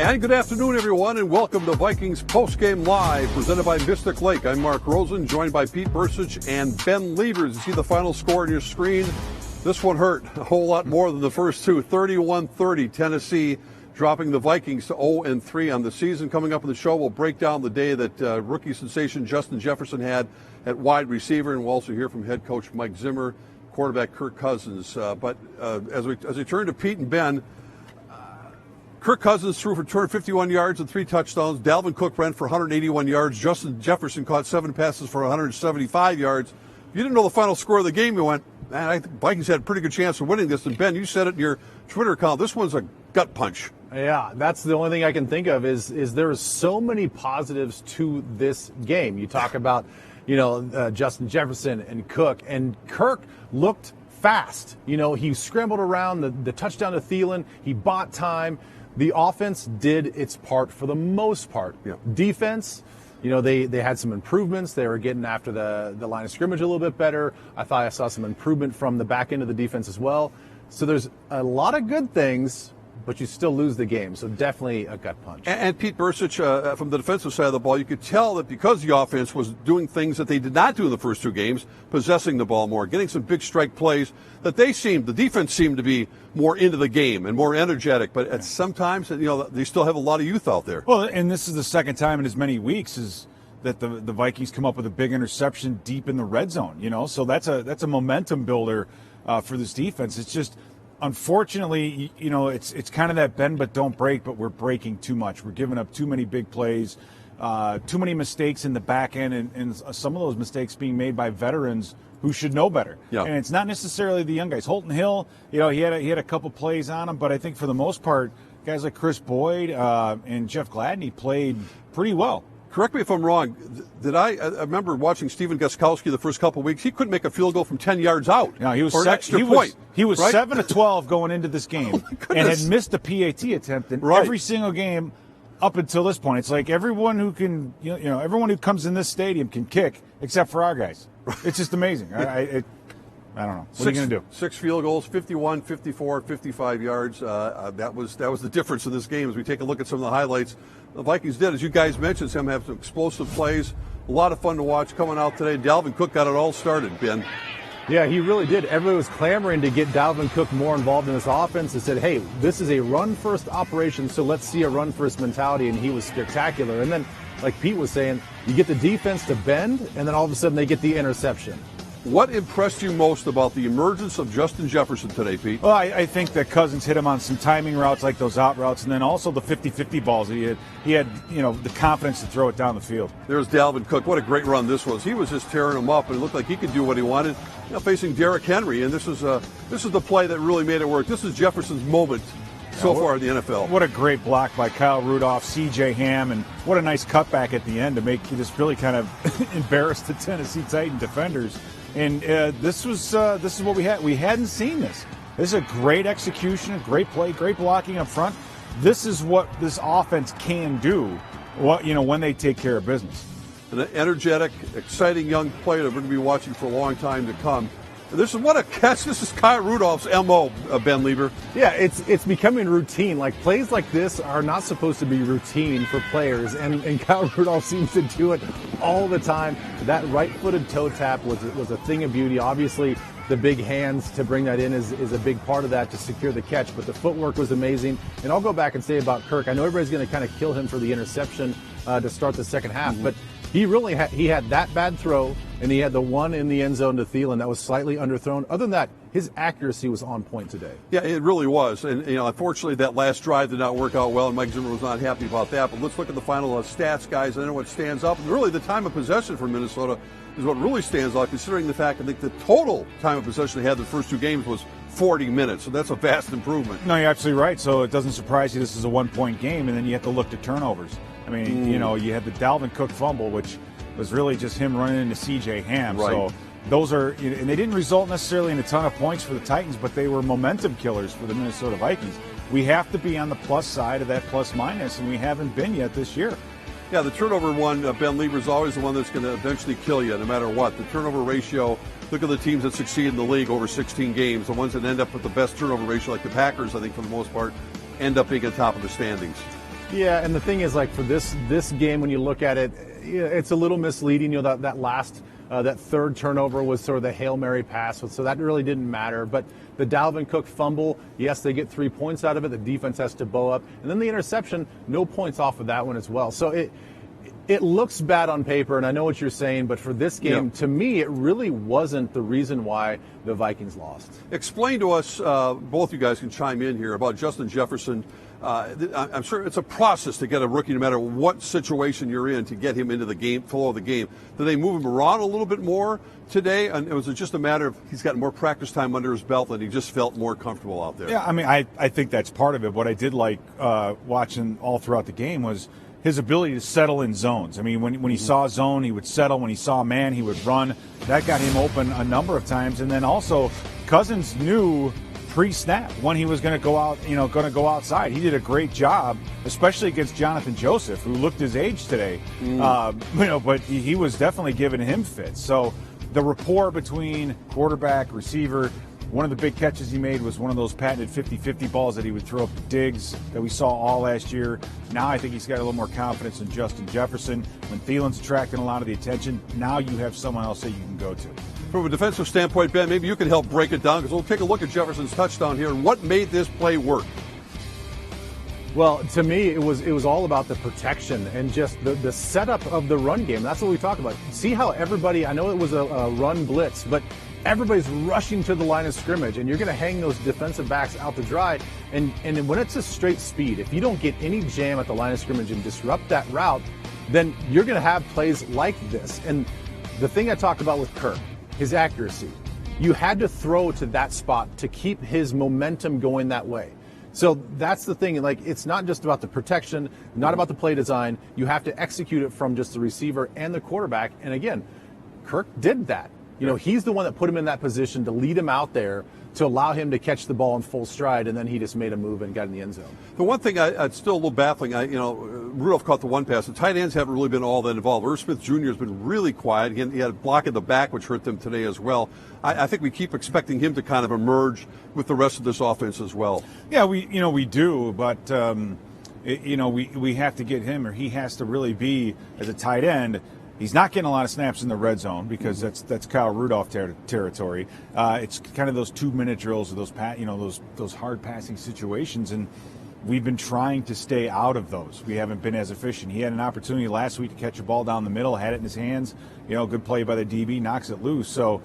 And good afternoon, everyone, and welcome to Vikings Postgame Live, presented by Mystic Lake. I'm Mark Rosen, joined by Pete Bercich and Ben Leber. As you see the final score on your screen, this one hurt a whole lot more than the first two. 31-30, Tennessee dropping the Vikings to 0-3 on the season. Coming up in the show, we'll break down the day that rookie sensation Justin Jefferson had at wide receiver, and we'll also hear from head coach Mike Zimmer, quarterback Kirk Cousins. But as we turn to Pete and Ben, Kirk Cousins threw for 251 yards and 3 touchdowns. Dalvin Cook ran for 181 yards. Justin Jefferson caught 7 passes for 175 yards. If you didn't know the final score of the game, you went, man, I think Vikings had a pretty good chance of winning this. And Ben, you said it in your Twitter account. This one's a gut punch. Yeah, that's the only thing I can think of is there is so many positives to this game. You talk about, Justin Jefferson and Cook, and Kirk looked fast. He scrambled around the touchdown to Thielen. He bought time. The offense did its part for the most part. Yeah. Defense, they had some improvements. They were getting after the line of scrimmage a little bit better. I thought I saw some improvement from the back end of the defense as well. So there's a lot of good things, but you still lose the game. So definitely a gut punch. And Pete Bercich, from the defensive side of the ball, you could tell that because the offense was doing things that they did not do in the first two games, possessing the ball more, getting some big strike plays, that the defense seemed to be more into the game and more energetic. But at sometimes, they still have a lot of youth out there. Well, and this is the second time in as many weeks as that the Vikings come up with a big interception deep in the red zone. So that's a momentum builder for this defense. It's just, unfortunately, it's kind of that bend but don't break, but we're breaking too much. We're giving up too many big plays, too many mistakes in the back end, and some of those mistakes being made by veterans who should know better. Yeah. And it's not necessarily the young guys. Holton Hill, he had a couple plays on him, but I think for the most part, guys like Chris Boyd and Jeff Gladney played pretty well. Correct me if I'm wrong. I remember watching Stephen Gostkowski the first couple of weeks. He couldn't make a field goal from 10 yards out. No, he was or an extra point. He was right? 7 of 12 going into this game and had missed a PAT attempt in every single game up until this point. It's like everyone who can, everyone who comes in this stadium can kick except for our guys. It's just amazing. I don't know. What are you going to do? 6 field goals, 51, 54, 55 yards. That was the difference in this game. As we take a look at some of the highlights, the Vikings did, as you guys mentioned, some have some explosive plays. A lot of fun to watch coming out today. Dalvin Cook got it all started, Ben. Yeah, he really did. Everybody was clamoring to get Dalvin Cook more involved in this offense and said, hey, this is a run-first operation, so let's see a run-first mentality, and he was spectacular. And then, like Pete was saying, you get the defense to bend, and then all of a sudden they get the interception. What impressed you most about the emergence of Justin Jefferson today, Pete? Well, I think that Cousins hit him on some timing routes like those out routes, and then also the 50-50 balls that he had. He had, the confidence to throw it down the field. There's Dalvin Cook. What a great run this was. He was just tearing him up, and it looked like he could do what he wanted. Facing Derrick Henry, and this is the play that really made it work. This is Jefferson's moment so far in the NFL. What a great block by Kyle Rudolph, C.J. Ham, and what a nice cutback at the end to make you just really kind of embarrass the Tennessee Titan defenders. And this is what we had. We hadn't seen this. This is a great execution, a great play, great blocking up front. This is what this offense can do, when they take care of business. An energetic, exciting young player that we're going to be watching for a long time to come. What a catch. This is Kyle Rudolph's M.O., Ben Leber. Yeah, it's becoming routine. Like, plays like this are not supposed to be routine for players, and Kyle Rudolph seems to do it all the time. That right-footed toe tap was a thing of beauty. Obviously, the big hands to bring that in is a big part of that to secure the catch, but the footwork was amazing. And I'll go back and say about Kirk, I know everybody's going to kind of kill him for the interception to start the second half, but he really had that bad throw, and he had the one in the end zone to Thielen that was slightly underthrown. Other than that, his accuracy was on point today. Yeah, it really was. And, unfortunately, that last drive did not work out well, and Mike Zimmer was not happy about that. But let's look at the final stats, guys. I know what stands up. And really, the time of possession for Minnesota is what really stands out, considering the fact I think the total time of possession they had the first 2 games was 40 minutes. So that's a vast improvement. No, you're absolutely right. So it doesn't surprise you this is a 1-point game, and then you have to look to turnovers. I mean, you had the Dalvin Cook fumble, which was really just him running into C.J. Ham. Right. So those are, and they didn't result necessarily in a ton of points for the Titans, but they were momentum killers for the Minnesota Vikings. We have to be on the plus side of that plus minus, and we haven't been yet this year. Yeah, the turnover one, Ben Leber, is always the one that's going to eventually kill you no matter what. The turnover ratio, look at the teams that succeed in the league over 16 games. The ones that end up with the best turnover ratio, like the Packers, I think for the most part, end up being on top of the standings. Yeah, and the thing is, like, for this game, when you look at it, it's a little misleading. That last, that third turnover was sort of the Hail Mary pass, so that really didn't matter. But the Dalvin Cook fumble, yes, they get 3 points out of it. The defense has to bow up. And then the interception, no points off of that one as well. So it looks bad on paper, and I know what you're saying, but for this game, to me, it really wasn't the reason why the Vikings lost. Explain to us, both you guys can chime in here, about Justin Jefferson. I'm sure it's a process to get a rookie, no matter what situation you're in, to get him into the game, flow of the game. Did they move him around a little bit more today? And was it just a matter of he's got more practice time under his belt and he just felt more comfortable out there? Yeah, I mean, I think that's part of it. What I did like watching all throughout the game was his ability to settle in zones. I mean, when he saw a zone, he would settle. When he saw a man, he would run. That got him open a number of times. And then also, Cousins knew pre-snap when he was going to go out, going to go outside. He did a great job, especially against Jonathan Joseph, who looked his age today. But he was definitely giving him fits. So the rapport between quarterback, receiver. One of the big catches he made was one of those patented 50-50 balls that he would throw up to Diggs that we saw all last year. Now I think he's got a little more confidence in Justin Jefferson. When Thielen's attracting a lot of the attention, now you have someone else that you can go to. From a defensive standpoint, Ben, maybe you can help break it down, because we'll take a look at Jefferson's touchdown here and what made this play work. Well, to me, it was all about the protection and just the setup of the run game. That's what we talk about. See how everybody, I know it was a run blitz, but everybody's rushing to the line of scrimmage, and you're going to hang those defensive backs out to dry. And when it's a straight speed, if you don't get any jam at the line of scrimmage and disrupt that route, then you're going to have plays like this. And the thing I talked about with Kirk, his accuracy, you had to throw to that spot to keep his momentum going that way. So that's the thing. Like, it's not just about the protection, not about the play design. You have to execute it from just the receiver and the quarterback. And again, Kirk did that. You know, he's the one that put him in that position to lead him out there, to allow him to catch the ball in full stride, and then he just made a move and got in the end zone. The one thing it's still a little baffling, Rudolph caught the one pass. The tight ends haven't really been all that involved. Irv Smith Jr. has been really quiet. He had a block in the back, which hurt them today as well. I think we keep expecting him to kind of emerge with the rest of this offense as well. Yeah, we do, but we have to get him, or he has to really be, as a tight end. He's not getting a lot of snaps in the red zone because that's Kyle Rudolph territory. It's kind of those 2-minute drills, or those hard passing situations, and we've been trying to stay out of those. We haven't been as efficient. He had an opportunity last week to catch a ball down the middle, had it in his hands. Good play by the DB, knocks it loose. So,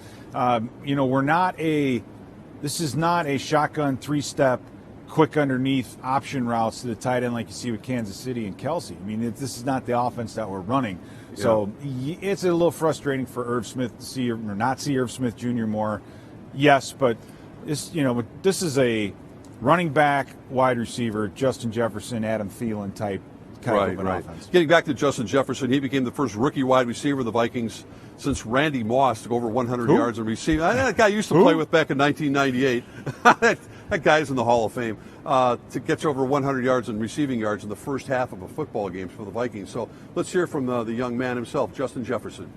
this is not a shotgun 3-step, quick underneath option routes to the tight end like you see with Kansas City and Kelsey. I mean, this is not the offense that we're running. So it's a little frustrating for Irv Smith to see or not see Irv Smith Jr. more. Yes, but this is a running back, wide receiver, Justin Jefferson, Adam Thielen type kind of an offense. Getting back to Justin Jefferson, he became the first rookie wide receiver of the Vikings since Randy Moss to go over 100 yards in receiving. That guy I used to play with back in 1998. That guy's in the Hall of Fame. To get to over 100 yards in receiving yards in the first half of a football game for the Vikings. So let's hear from the young man himself, Justin Jefferson.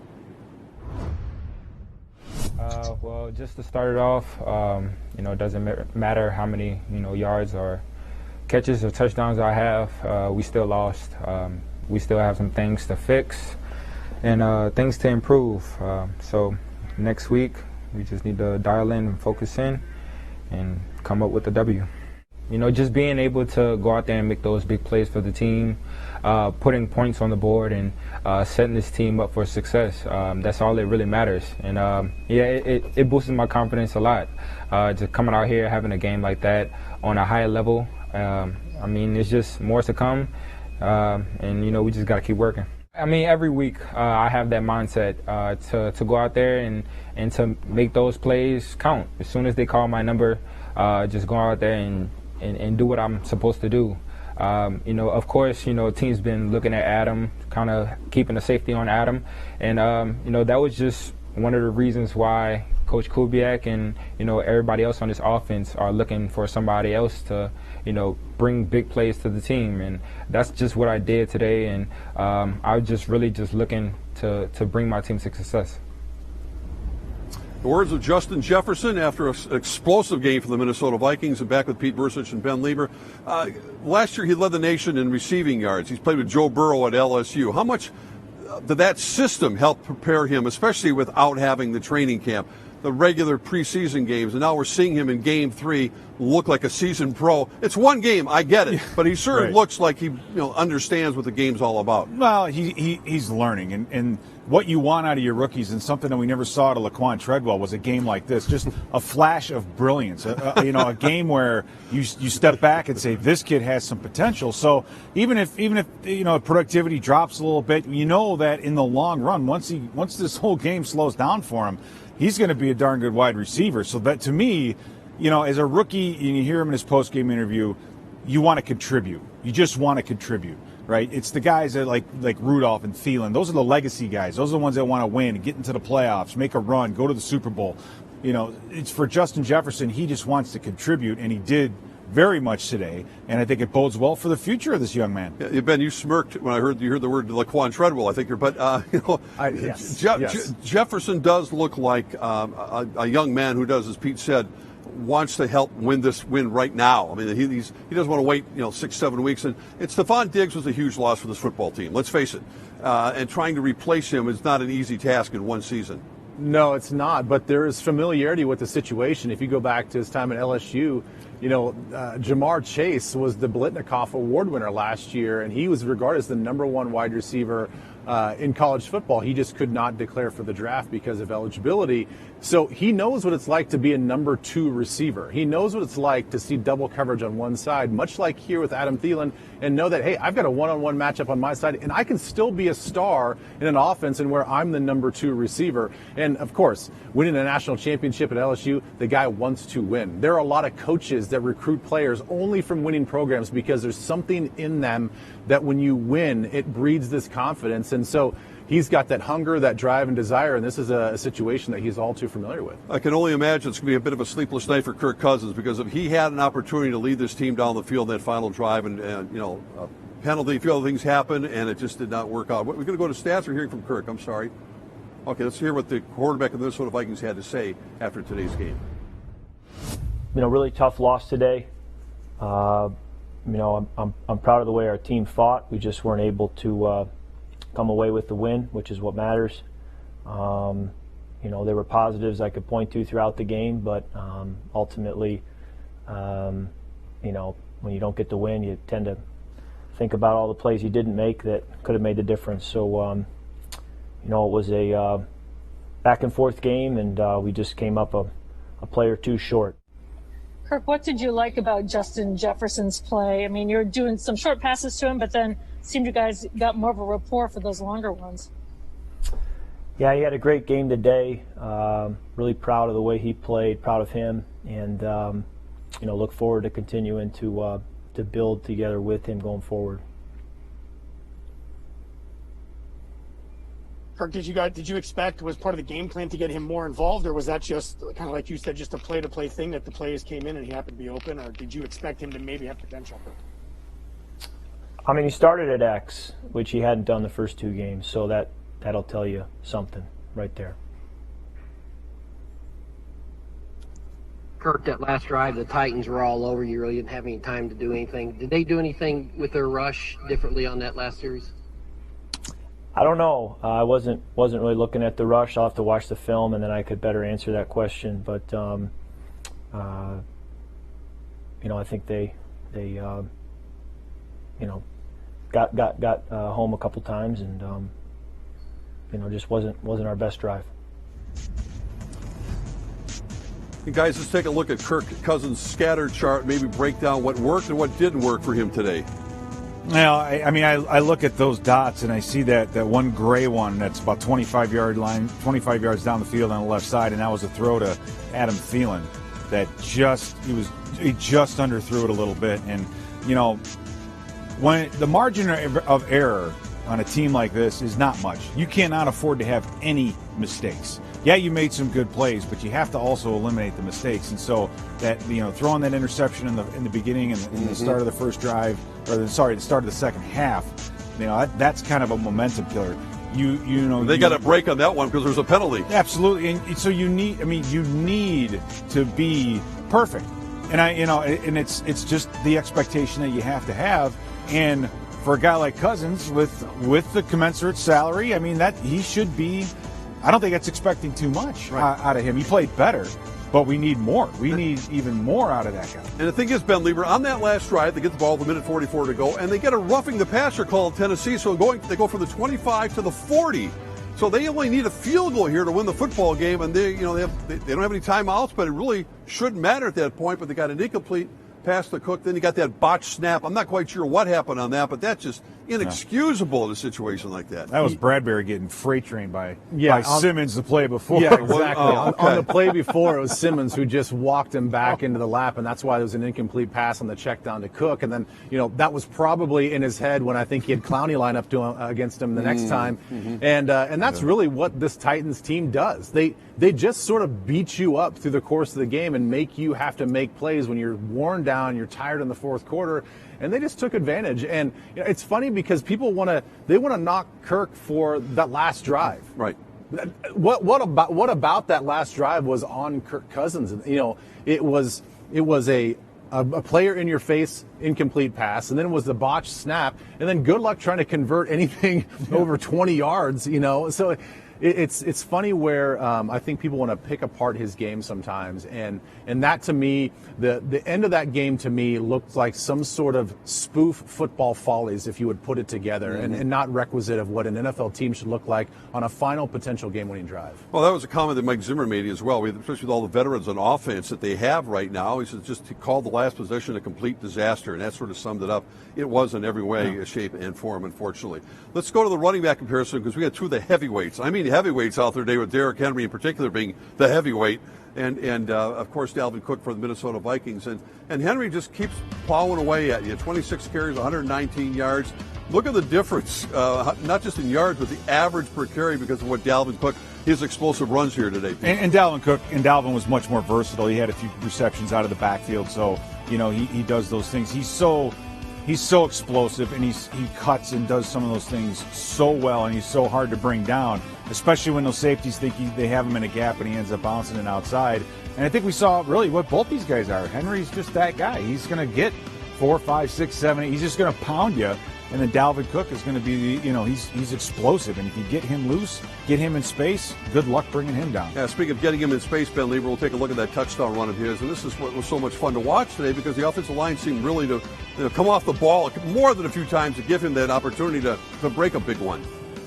Well, just to start it off, it doesn't matter how many, yards or catches or touchdowns I have. We still lost. We still have some things to fix and things to improve. So next week, we just need to dial in and focus in and come up with a W. Just being able to go out there and make those big plays for the team, putting points on the board and setting this team up for success. That's all that really matters. And it boosted my confidence a lot. Just coming out here, having a game like that on a higher level, it's just more to come. And we just got to keep working. Every week I have that mindset to go out there and to make those plays count. As soon as they call my number, just go out there and do what I'm supposed to do. Of course, team's been looking at Adam, kind of keeping the safety on Adam. And, that was just one of the reasons why Coach Kubiak and, everybody else on this offense are looking for somebody else to, bring big plays to the team. And that's just what I did today. And I was just really just looking to bring my team to success. The words of Justin Jefferson after an explosive game for the Minnesota Vikings, and back with Pete Bercich and Ben Leber. Last year he led the nation in receiving yards. He's played with Joe Burrow at LSU. How much did that system help prepare him, especially without having the training camp, the regular preseason games, and now we're seeing him in Game 3 look like a seasoned pro? It's one game, I get it, but he sort of looks like he understands what the game's all about. Well, he's learning, and what you want out of your rookies, and something that we never saw to Laquan Treadwell, was a game like this, just a flash of brilliance, a game where you step back and say, this kid has some potential. So even if productivity drops a little bit, that in the long run, once this whole game slows down for him, he's going to be a darn good wide receiver. So that, to me, as a rookie, and you hear him in his post-game interview, you want to contribute. You just want to contribute, right? It's the guys that like Rudolph and Thielen. Those are the legacy guys. Those are the ones that want to win and get into the playoffs, make a run, go to the Super Bowl. It's for Justin Jefferson. He just wants to contribute, and he did very much today, and I think it bodes well for the future of this young man. Yeah, Ben, you smirked when you heard the word Laquan Treadwell. I think Jefferson does look like a young man who does, as Pete said, wants to help win right now. He doesn't want to wait 6-7 weeks. And Stephon Diggs was a huge loss for this football team. Let's face it. And trying to replace him is not an easy task in one season. No, it's not. But there is familiarity with the situation. If you go back to his time at LSU, Jamar Chase was the Blitnikoff Award winner last year, and he was regarded as the #1 wide receiver in college football. He just could not declare for the draft because of eligibility. So he knows what it's like to be a number 2 receiver. He knows what it's like to see double coverage on one side, much like here with Adam Thielen, and know that, hey, I've got a one-on-one matchup on my side, and I can still be a star in an offense and where I'm the number 2 receiver. And, of course, winning a national championship at LSU, the guy wants to win. There are a lot of coaches that recruit players only from winning programs because there's something in them that when you win, it breeds this confidence. And so he's got that hunger, that drive, and desire, and this is a situation that he's all too familiar with. I can only imagine it's going to be a bit of a sleepless night for Kirk Cousins, because if he had an opportunity to lead this team down the field in that final drive and a penalty, a few other things happened, and it just did not work out. We're going to go to stats. We're hearing from Kirk. I'm sorry. Okay, let's hear what the quarterback of the Minnesota Vikings had to say after today's game. Really tough loss today. I'm proud of the way our team fought. We just weren't able to come away with the win, which is what matters. There were positives I could point to throughout the game, but ultimately, when you don't get the win, you tend to think about all the plays you didn't make that could have made the difference. So, it was a back and forth game, and we just came up a play or two short. Kirk, what did you like about Justin Jefferson's play? I mean, you're doing some short passes to him, but then it seemed you guys got more of a rapport for those longer ones. Yeah, he had a great game today. Really proud of the way he played, proud of him, and look forward to continuing to build together with him going forward. Kirk, did you expect, was part of the game plan to get him more involved, or was that just kind of like you said, just a play-to-play thing that the plays came in and he happened to be open, or did you expect him to maybe have potential? He started at X, which he hadn't done the first 2 games, so that'll tell you something right there. Kirk, that last drive, the Titans were all over you. Really didn't have any time to do anything. Did they do anything with their rush differently on that last series? I don't know. I wasn't really looking at the rush. I'll have to watch the film, and then I could better answer that question. But I think they got home a couple times, and just wasn't our best drive. And guys, let's take a look at Kirk Cousins' scatter chart. Maybe break down what worked and what didn't work for him today. Well, I look at those dots and I see that one gray one that's about 25 yards down the field on the left side, and that was a throw to Adam Thielen that he just underthrew it a little bit. And when the margin of error on a team like this is not much, you cannot afford to have any mistakes. Yeah, you made some good plays, but you have to also eliminate the mistakes. And so that throwing that interception in the beginning and in the start of the first drive, the start of the second half, that's kind of a momentum killer. They got a break on that one because there's a penalty. Absolutely, and so you need to be perfect, and it's just the expectation that you have to have. And for a guy like Cousins with the commensurate salary, that he should be. I don't think that's expecting too much out of him. He played better, but we need more. We need even more out of that guy. And the thing is, Ben Leber, on that last drive, they get the ball with 1:44 to go, and they get a roughing the passer call in Tennessee, so they go from the 25 to the 40. So they only need a field goal here to win the football game, and they don't have any timeouts, but it really shouldn't matter at that point. But they got an incomplete pass to Cook. Then you got that botched snap. I'm not quite sure what happened on that, but that's just inexcusable in a situation like that. That was Bradbury getting freight trained by Simmons the play before. Yeah, exactly. On the play before, it was Simmons who just walked him back into the lap, and that's why there was an incomplete pass on the check down to Cook. And then, that was probably in his head when I think he had Clowney line up to him, against him the next time. And that's really what this Titans team does. They just sort of beat you up through the course of the game and make you have to make plays when you're worn down, you're tired in the fourth quarter. And they just took advantage. And it's funny because people want to knock Kirk for that last drive. Right. What about that last drive was on Kirk Cousins? It was a player in your face incomplete pass, and then it was the botched snap, and then good luck trying to convert anything over 20 yards. So it's funny where I think people want to pick apart his game sometimes, and that to me, the end of that game to me looked like some sort of spoof football follies, if you would put it together, and not requisite of what an NFL team should look like on a final potential game-winning drive. Well, that was a comment that Mike Zimmer made as well, especially with all the veterans on offense that they have right now. He said he called the last possession a complete disaster, and that sort of summed it up. It was in every way, shape, and form, unfortunately. Let's go to the running back comparison, because we got two of the heavyweights. I mean, heavyweights out there today, with Derrick Henry in particular being the heavyweight, and of course Dalvin Cook for the Minnesota Vikings. And Henry just keeps plowing away at you. 26 carries, 119 yards. Look at the difference, not just in yards, but the average per carry because of what Dalvin Cook, his explosive runs here today. And Dalvin was much more versatile. He had a few receptions out of the backfield, so he does those things. He's so explosive, and he cuts and does some of those things so well, and he's so hard to bring down, especially when those safeties think they have him in a gap and he ends up bouncing it outside. And I think we saw really what both these guys are. Henry's just that guy. He's going to get 4, 5, 6, 7, 8. He's just going to pound you. And then Dalvin Cook is going to be, he's explosive. And if you get him loose, get him in space, good luck bringing him down. Yeah, speaking of getting him in space, Ben Leber, we'll take a look at that touchdown run of his. And this is what was so much fun to watch today, because the offensive line seemed really to come off the ball more than a few times to give him that opportunity to break a big one.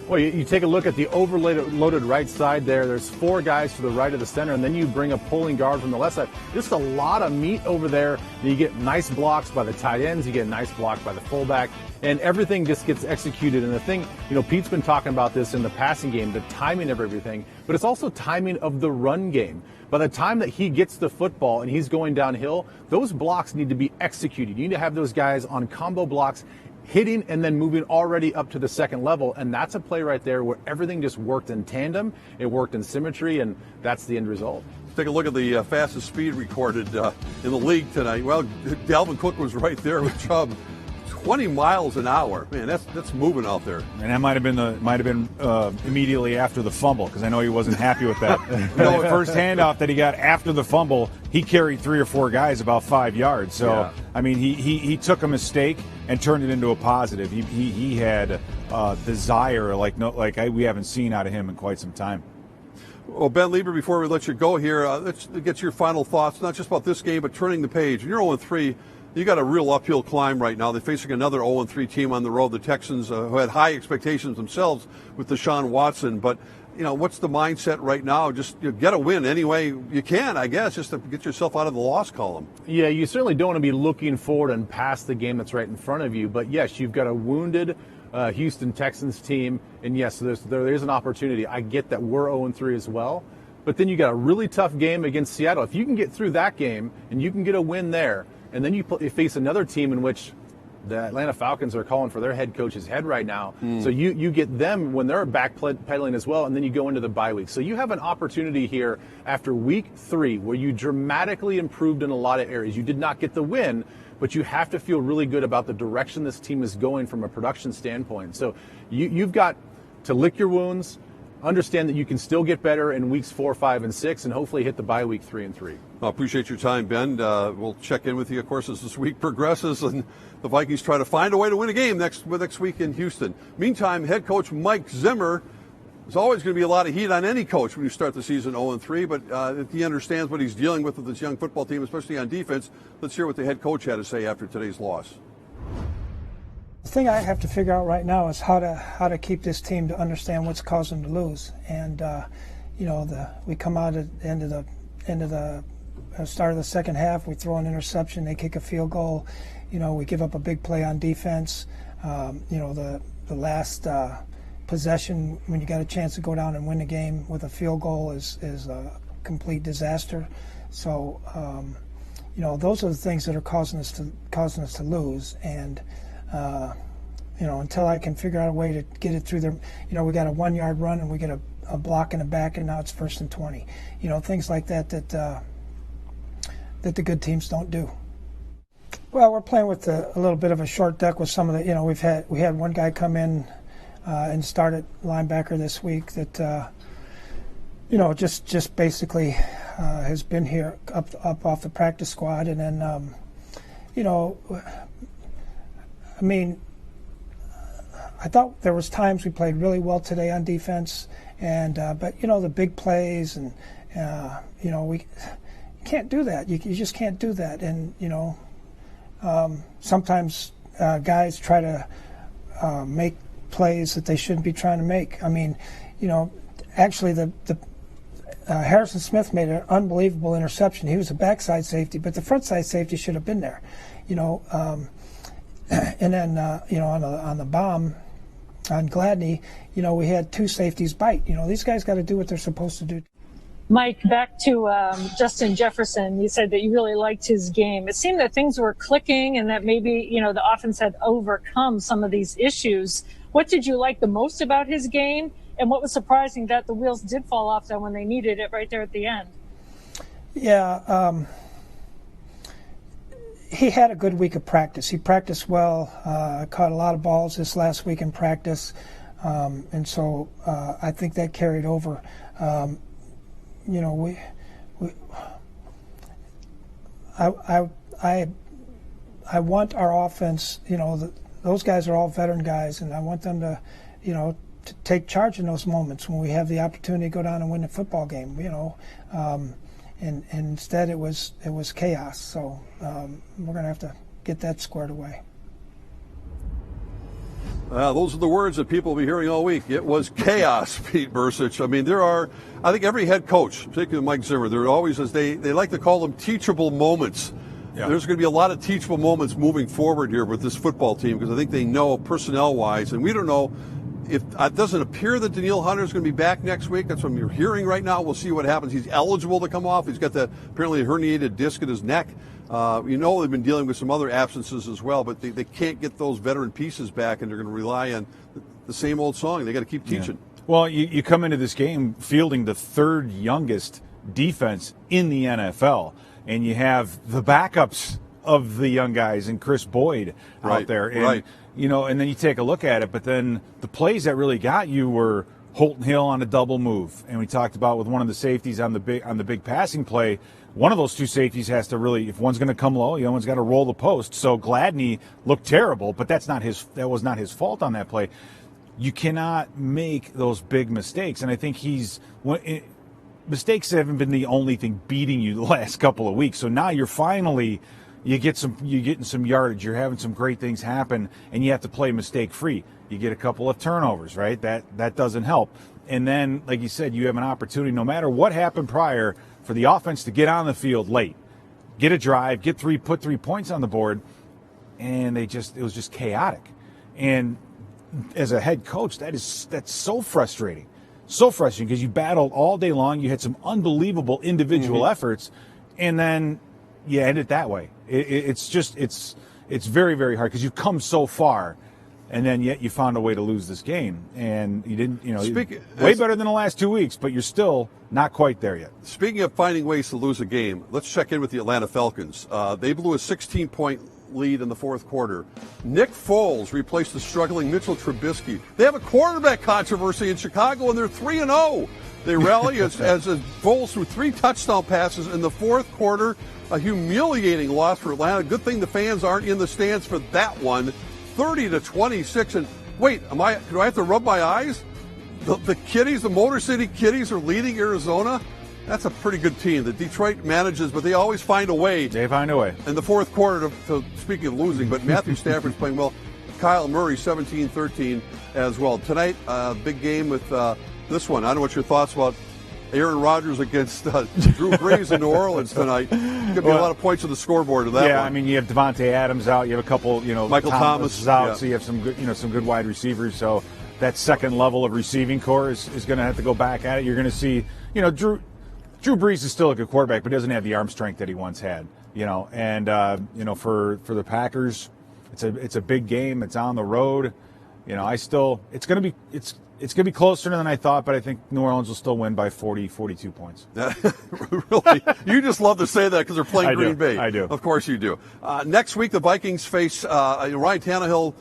Well, you take a look at the overloaded right side there. There's 4 guys to the right of the center, and then you bring a pulling guard from the left side. Just a lot of meat over there. You get nice blocks by the tight ends. You get a nice block by the fullback. And everything just gets executed. And the thing, Pete's been talking about this in the passing game, the timing of everything, but it's also timing of the run game. By the time that he gets the football and he's going downhill, those blocks need to be executed. You need to have those guys on combo blocks, hitting and then moving already up to the second level. And that's a play right there where everything just worked in tandem. It worked in symmetry, and that's the end result. Let's take a look at the fastest speed recorded in the league tonight. Well, Dalvin Cook was right there with Chubb. 20 miles an hour, man, that's moving out there. And that might have been immediately after the fumble, because I know he wasn't happy with that. The first handoff that he got after the fumble, he carried 3 or 4 guys about 5 yards. So yeah. I mean, he took a mistake and turned it into a positive. He had desire like we haven't seen out of him in quite some time. Well, Ben Leber, before we let you go here, let's get your final thoughts, not just about this game, but turning the page. You're 0-3. You got a real uphill climb right now. They're facing another 0-3 team on the road, the Texans, who had high expectations themselves with Deshaun Watson. But, what's the mindset right now? Just get a win any way you can, I guess, just to get yourself out of the loss column. Yeah, you certainly don't want to be looking forward and past the game that's right in front of you. But, yes, you've got a wounded Houston Texans team. And, yes, there is an opportunity. I get that we're 0-3 as well. But then you got a really tough game against Seattle. If you can get through that game and you can get a win there, and then you face another team in which the Atlanta Falcons are calling for their head coach's head right now. So you get them when they're backpedaling as well, and then you go into the bye week. So you have an opportunity here after week 3 where you dramatically improved in a lot of areas. You did not get the win, but you have to feel really good about the direction this team is going from a production standpoint. So you've got to lick your wounds, understand that you can still get better in weeks 4, 5, and 6, and hopefully hit the bye week 3 and 3. I appreciate your time, Ben. We'll check in with you, of course, as this week progresses, and the Vikings try to find a way to win a game next week in Houston. Meantime, head coach Mike Zimmer, there's always going to be a lot of heat on any coach when you start the season 0-3, but he understands what he's dealing with this young football team, especially on defense. Let's hear what the head coach had to say after today's loss. The thing I have to figure out right now is how to keep this team to understand what's causing them to lose. And we come out at the end of the start of the second half, we throw an interception, they kick a field goal. We give up a big play on defense. The last possession, when you got a chance to go down and win the game with a field goal, is a complete disaster. So those are the things that are causing us to lose. And until I can figure out a way to get it through there, we got a 1-yard run and we get a block in the back, and now it's 1st and 20. Things like that the good teams don't do. Well, we're playing with a little bit of a short deck with some of the, we had one guy come in and start at linebacker this week that, just basically has been here up off the practice squad. And then, I thought there was times we played really well today on defense, And but the big plays and we can't do that. You just can't do that. And sometimes guys try to make plays that they shouldn't be trying to make. I mean, actually the Harrison Smith made an unbelievable interception. He was a backside safety, but the front side safety should have been there. And then on the bomb on Gladney, we had two safeties bite. These guys got to do what they're supposed to do. Mike, back to Justin Jefferson. You said that you really liked his game. It seemed that things were clicking and that maybe, the offense had overcome some of these issues. What did you like the most about his game? And what was surprising that the wheels did fall off then when they needed it right there at the end? Yeah, he had a good week of practice. He practiced well, caught a lot of balls this last week in practice. And so I think that carried over. I want our offense, those guys are all veteran guys, and I want them to, to take charge in those moments when we have the opportunity to go down and win the football game, and instead it was chaos. So we're going to have to get that squared away. Those are the words that people will be hearing all week. It was chaos, Pete Bercich. I mean, I think every head coach, particularly Mike Zimmer, there always is, they like to call them teachable moments. Yeah. There's going to be a lot of teachable moments moving forward here with this football team because I think they know personnel-wise, and we don't know if it doesn't appear that Danielle Hunter is going to be back next week. That's what you're hearing right now. We'll see what happens. He's eligible to come off. He's got that apparently herniated disc in his neck. They've been dealing with some other absences as well, but they can't get those veteran pieces back, and they're going to rely on the same old song. They got to keep teaching. Yeah. Well, you come into this game fielding the third youngest defense in the NFL, and you have the backups of the young guys and Chris Boyd out there. And, right. And then you take a look at it, but then the plays that really got you were Holton Hill on a double move, and we talked about with one of the safeties on the big passing play. One of those two safeties has to really, if one's going to come low, the other one's got to roll the post. So Gladney looked terrible, but that was not his fault on that play. You cannot make those big mistakes, and I think mistakes haven't been the only thing beating you the last couple of weeks. So now you're getting some yardage, you're having some great things happen, and you have to play mistake free. You get a couple of turnovers, right? That doesn't help. And then, like you said, you have an opportunity, no matter what happened prior, for the offense to get on the field late, get a drive, put 3 points on the board, and it was just chaotic. And as a head coach, that's so frustrating. So frustrating because you battled all day long. You had some unbelievable individual efforts, and then you end it that way. It's very, very hard because you've come so far, and then yet you found a way to lose this game. And you didn't, way better than the last 2 weeks, but you're still not quite there yet. Speaking of finding ways to lose a game, let's check in with the Atlanta Falcons. They blew a 16-point lead in the fourth quarter. Nick Foles replaced the struggling Mitchell Trubisky. They have a quarterback controversy in Chicago, and they're 3-0. They rally as Foles threw 3 touchdown passes in the fourth quarter. A humiliating loss for Atlanta. Good thing the fans aren't in the stands for that one. 30-26. And wait, do I have to rub my eyes? The Kitties, the Motor City Kitties, are leading Arizona. That's a pretty good team. The Detroit manages, but they always find a way. They find a way. In the fourth quarter, speaking of losing, but Matthew Stafford's playing well. Kyle Murray, 17-13 as well. Tonight, big game with this one. I don't know what your thoughts about Aaron Rodgers against Drew Brees in New Orleans tonight. Could be a lot of points on the scoreboard of that one. Yeah, I mean, you have Devontae Adams out. You have a couple, Michael Thomas is out. Yeah. So you have some good wide receivers. So that second level of receiving core is going to have to go back at it. You're going to see, Drew Brees is still a good quarterback, but doesn't have the arm strength that he once had. And for the Packers, it's a big game. It's on the road. It's going to be closer than I thought, but I think New Orleans will still win by 40, 42 points. Really? You just love to say that because they're playing Green Bay. I do. Of course you do. Next week, the Vikings face Ryan Tannehill.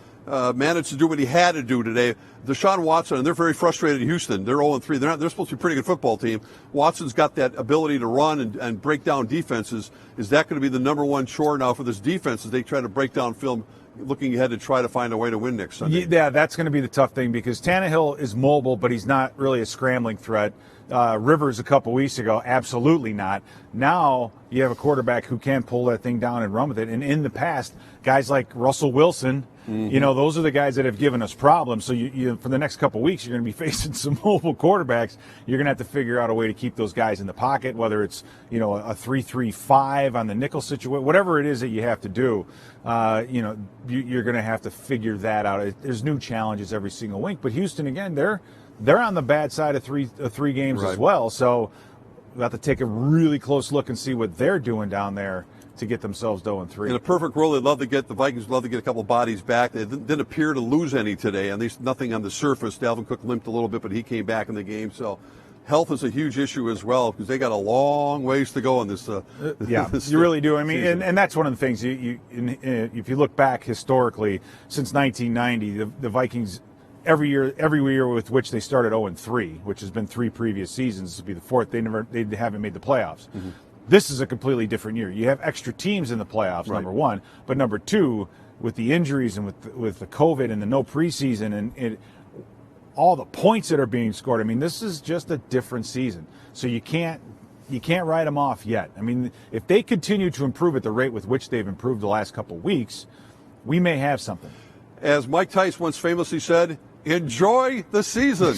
Managed to do what he had to do today. Deshaun Watson, and they're very frustrated in Houston. They're 0-3. They're supposed to be a pretty good football team. Watson's got that ability to run and break down defenses. Is that going to be the number one chore now for this defense as they try to break down film looking ahead to try to find a way to win next Sunday. Yeah, that's going to be the tough thing because Tannehill is mobile, but he's not really a scrambling threat. Rivers a couple weeks ago, absolutely not. Now you have a quarterback who can pull that thing down and run with it. And in the past, guys like Russell Wilson, those are the guys that have given us problems. So you for the next couple weeks, you're going to be facing some mobile quarterbacks. You're going to have to figure out a way to keep those guys in the pocket, whether it's a 3-3-5 on the nickel situation, whatever it is that you have to do. You're going to have to figure that out. There's new challenges every single week. But Houston, again, they're on the bad side of three games as well. So we'll have to take a really close look and see what they're doing down there to get themselves 0-3. In a perfect world, the Vikings would love to get a couple bodies back. They didn't appear to lose any today, at least nothing on the surface. Dalvin Cook limped a little bit, but he came back in the game. So health is a huge issue as well because they got a long ways to go in this. You really do. I mean, and that's one of the things. If you look back historically, since 1990, the Vikings every year with which they started 0-3, which has been 3 previous seasons, this will be the 4th. They haven't made the playoffs. Mm-hmm. This is a completely different year. You have extra teams in the playoffs, number one, but number two, with the injuries and with the COVID and the no preseason and all the points that are being scored. I mean, this is just a different season. So you can't write them off yet. I mean, if they continue to improve at the rate with which they've improved the last couple of weeks, we may have something. As Mike Tice once famously said, enjoy the season.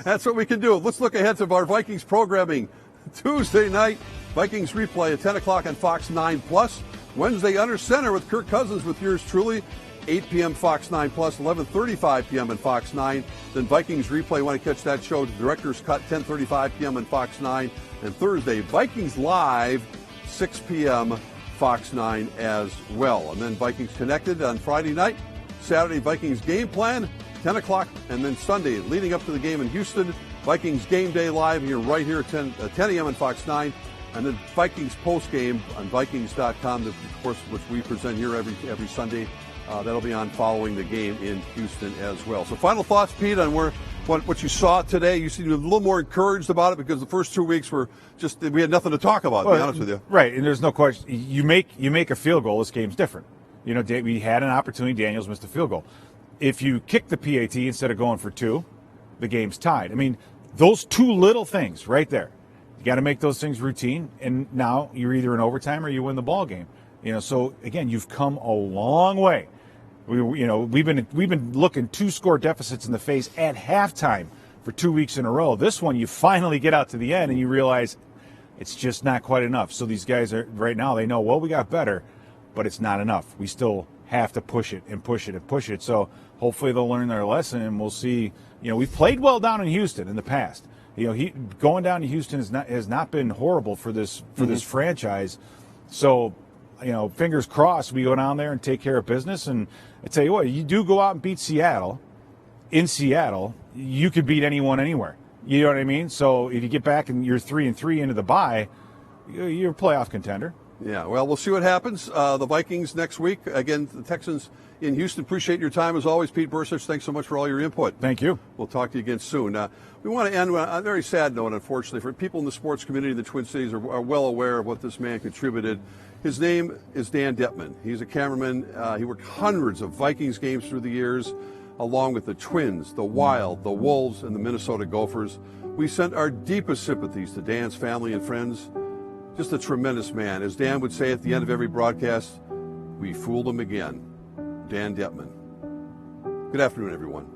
That's what we can do. Let's look ahead to our Vikings programming. Tuesday night, Vikings replay at 10 o'clock on Fox 9+. Wednesday, Under Center with Kirk Cousins with yours truly. 8 p.m. Fox 9+, 11:35 p.m. on Fox 9. Then Vikings replay. Want to catch that show? Director's Cut, 10:35 p.m. on Fox 9. And Thursday, Vikings Live, 6 p.m. Fox 9 as well. And then Vikings Connected on Friday night. Saturday, Vikings Game Plan, 10 o'clock. And then Sunday, leading up to the game in Houston, Vikings Game Day Live here right here at 10 a.m. on Fox 9. And then Vikings Postgame on Vikings.com, of course, which we present here every Sunday. That'll be on following the game in Houston as well. So final thoughts, Pete, on what you saw today. You seem a little more encouraged about it because the first 2 weeks were just, we had nothing to talk about, to be honest with you. Right, and there's no question. You make a field goal, this game's different. We had an opportunity, Daniels missed a field goal. If you kick the PAT instead of going for 2, the game's tied. I mean, those 2 little things right there. You got to make those things routine, and now you're either in overtime or you win the ball game. So again, you've come a long way. We've been looking 2-score deficits in the face at halftime for 2 weeks in a row. This one, you finally get out to the end and you realize it's just not quite enough. So these guys are right now, they know, well, we got better, but it's not enough. We still have to push it and push it and push it. So hopefully they'll learn their lesson, and we'll see. We've played well down in Houston in the past. Going down to Houston has not been horrible for this franchise. So, fingers crossed we go down there and take care of business. And I tell you what, you do go out and beat Seattle. In Seattle, you could beat anyone anywhere. You know what I mean? So if you get back and you're 3-3 into the bye, you're a playoff contender. Yeah, well, we'll see what happens. The Vikings next week. Again, the Texans in Houston. Appreciate your time as always, Pete Bercich. Thanks so much for all your input. Thank you. We'll talk to you again soon. We want to end on a very sad note, unfortunately. For people in the sports community, the Twin Cities are well aware of what this man contributed. His name is Dan Detman. He's a cameraman. He worked hundreds of Vikings games through the years, along with the Twins, the Wild, the Wolves, and the Minnesota Gophers. We send our deepest sympathies to Dan's family and friends. Just a tremendous man. As Dan would say at the end of every broadcast, we fooled him again. Dan Detman. Good afternoon, everyone.